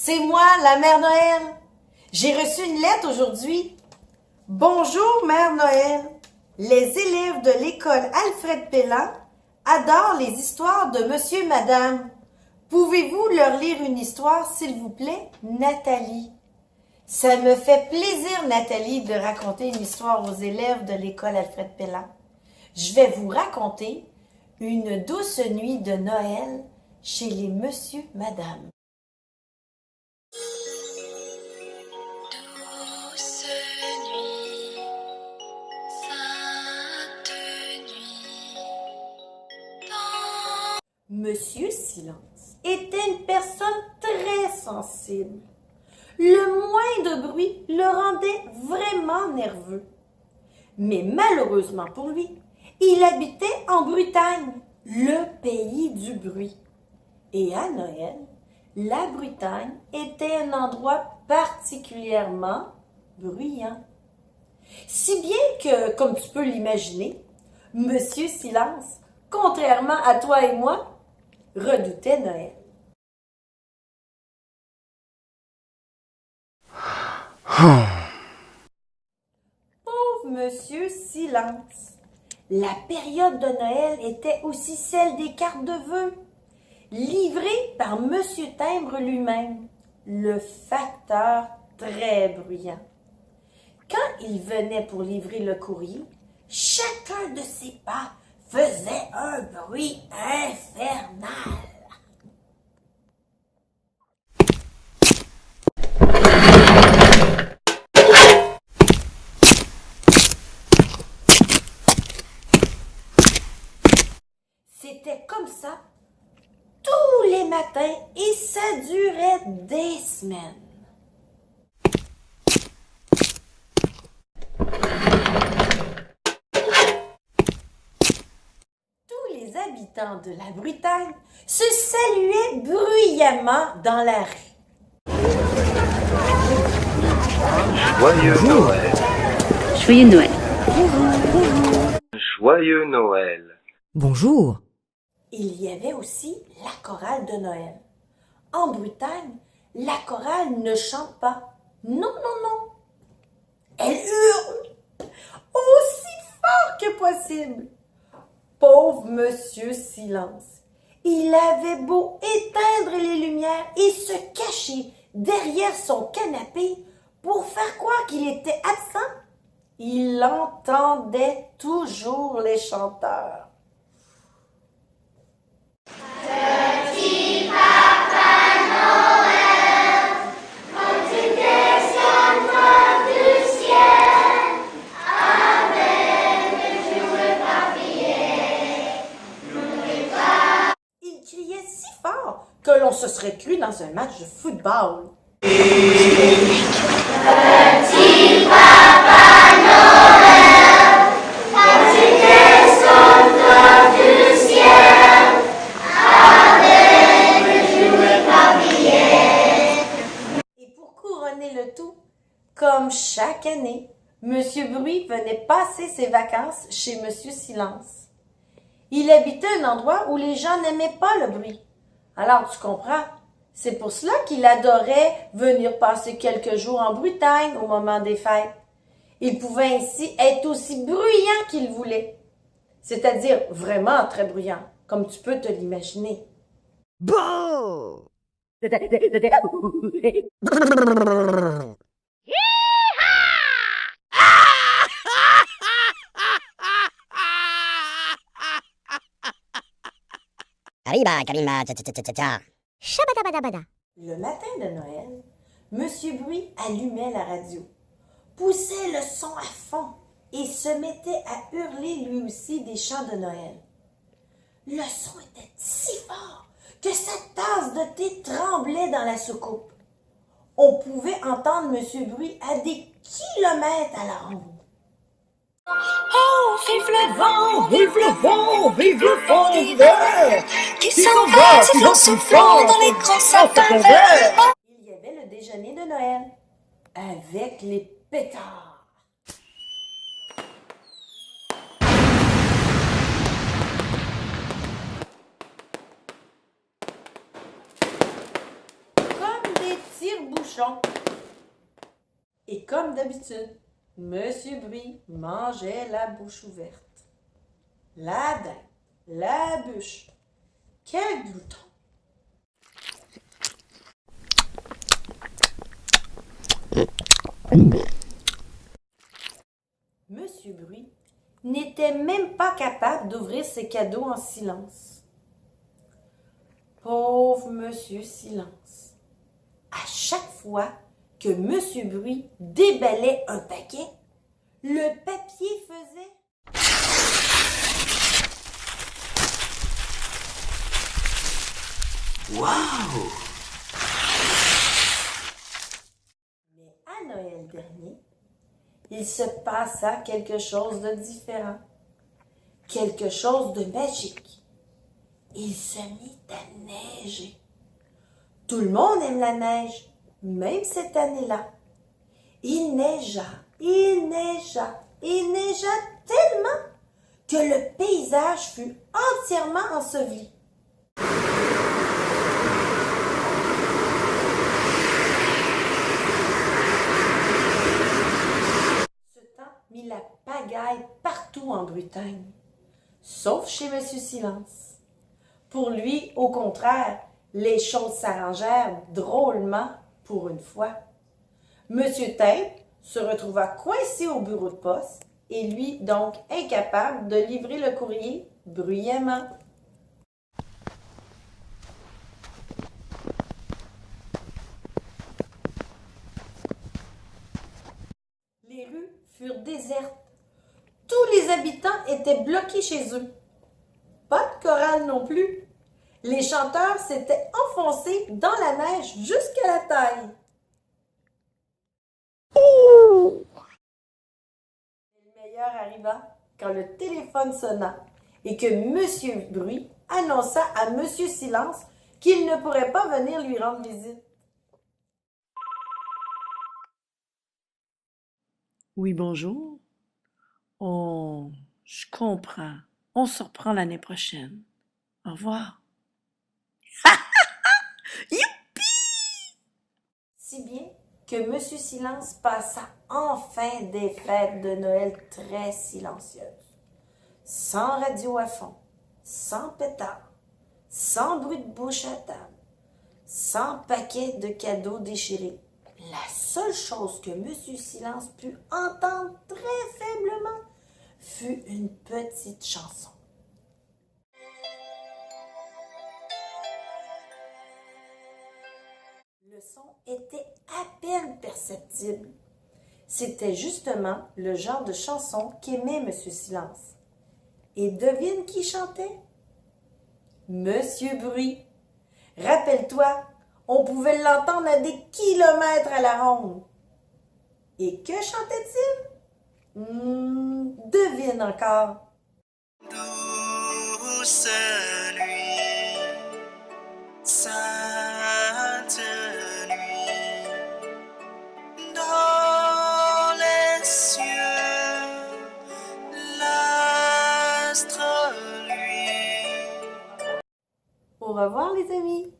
c'est moi, la Mère Noël. J'ai reçu une lettre aujourd'hui. Bonjour, Mère Noël. Les élèves de l'école Alfred Pellan adorent les histoires de Monsieur et Madame. Pouvez-vous leur lire une histoire, s'il vous plaît, Nathalie? Ça me fait plaisir, Nathalie, de raconter une histoire aux élèves de l'école Alfred Pellan. Je vais vous raconter une douce nuit de Noël chez les Monsieur Madame. Douce nuit, sainte nuit, Monsieur Silence était une personne très sensible. Le moindre bruit le rendait vraiment nerveux. Mais malheureusement pour lui, il habitait en Bretagne, le pays du bruit. Et à Noël, la Bretagne était un endroit particulièrement bruyant. Si bien que, comme tu peux l'imaginer, Monsieur Silence, contrairement à toi et moi, redoutait Noël. Pauvre Monsieur Silence. La période de Noël était aussi celle des cartes de vœux, livrées par Monsieur Timbre lui-même, le facteur très bruyant. Quand il venait pour livrer le courrier, chacun de ses pas faisait un bruit infernal. C'était comme ça tous les matins et ça durait des semaines. Tous les habitants de la Bretagne se saluaient bruyamment dans la rue. Joyeux Noël. Joyeux Noël. Joyeux Noël. Bonjour. Il y avait aussi la chorale de Noël. En Bretagne, la chorale ne chante pas. Non, non, non. Elle hurle aussi fort que possible. Pauvre Monsieur Silence. Il avait beau éteindre les lumières et se cacher derrière son canapé pour faire croire qu'il était absent, il entendait toujours les chanteurs. Il criait si fort que l'on se serait cru dans un match de football. Et pour couronner le tout, comme chaque année, Monsieur Bruit venait passer ses vacances chez Monsieur Silence. Il habitait un endroit où les gens n'aimaient pas le bruit. Alors tu comprends, c'est pour cela qu'il adorait venir passer quelques jours en Bretagne au moment des fêtes. Il pouvait ainsi être aussi bruyant qu'il voulait, c'est-à-dire vraiment très bruyant, comme tu peux te l'imaginer. Bon. Arriba, Kalimba, tcha-tcha-tcha-tcha. Shabadabadabada. Le matin de Noël, Monsieur Bruit allumait la radio, poussait le son à fond et se mettait à hurler lui aussi des chants de Noël. Le son était si fort que sa tasse de thé tremblait dans la soucoupe. On pouvait entendre Monsieur Bruit à des kilomètres à la ronde. Oh, vive le vent, Vive le vent, vive le vent d'hiver, qui s'en va, sifflant, soufflant dans les grands sapins verts. Il y avait le déjeuner de Noël avec les pétards. Comme des tire-bouchon. Et comme d'habitude, Monsieur Bruit mangeait la bouche ouverte. La dinde, la bûche. Quel glouton! Monsieur Bruit n'était même pas capable d'ouvrir ses cadeaux en silence. Pauvre Monsieur Silence! À chaque fois que Monsieur Bruit déballait un paquet, le papier faisait... Waouh! Mais à Noël dernier, il se passa quelque chose de différent, quelque chose de magique. Il se mit à neiger. Tout le monde aime la neige, même cette année-là. Il neigea, il neigea, il neigea tellement que le paysage fut entièrement enseveli. Ce temps mit la pagaille partout en Bretagne, sauf chez Monsieur Silence. Pour lui, au contraire, les choses s'arrangèrent drôlement pour une fois. Monsieur Tête se retrouva coincé au bureau de poste et lui donc incapable de livrer le courrier bruyamment. Les rues furent désertes. Tous les habitants étaient bloqués chez eux. Pas de chorale non plus. Les chanteurs s'étaient enfoncés dans la neige jusqu'à la taille. Le meilleur arriva quand le téléphone sonna et que Monsieur Bruit annonça à Monsieur Silence qu'il ne pourrait pas venir lui rendre visite. Oui, bonjour. Oh, je comprends. On se reprend l'année prochaine. Au revoir. Si bien que Monsieur Silence passa enfin des fêtes de Noël très silencieuses. Sans radio à fond, sans pétard, sans bruit de bouche à table, sans paquet de cadeaux déchirés. La seule chose que Monsieur Silence put entendre très faiblement fut une petite chanson. Le son était à peine perceptible. C'était justement le genre de chanson qu'aimait Monsieur Silence. Et devine qui chantait? Monsieur Bruit. Rappelle-toi, on pouvait l'entendre à des kilomètres à la ronde. Et que chantait-il? Devine encore. Douce nuit, sainte nuit, dans les cieux, l'astre luit. Au revoir les amis.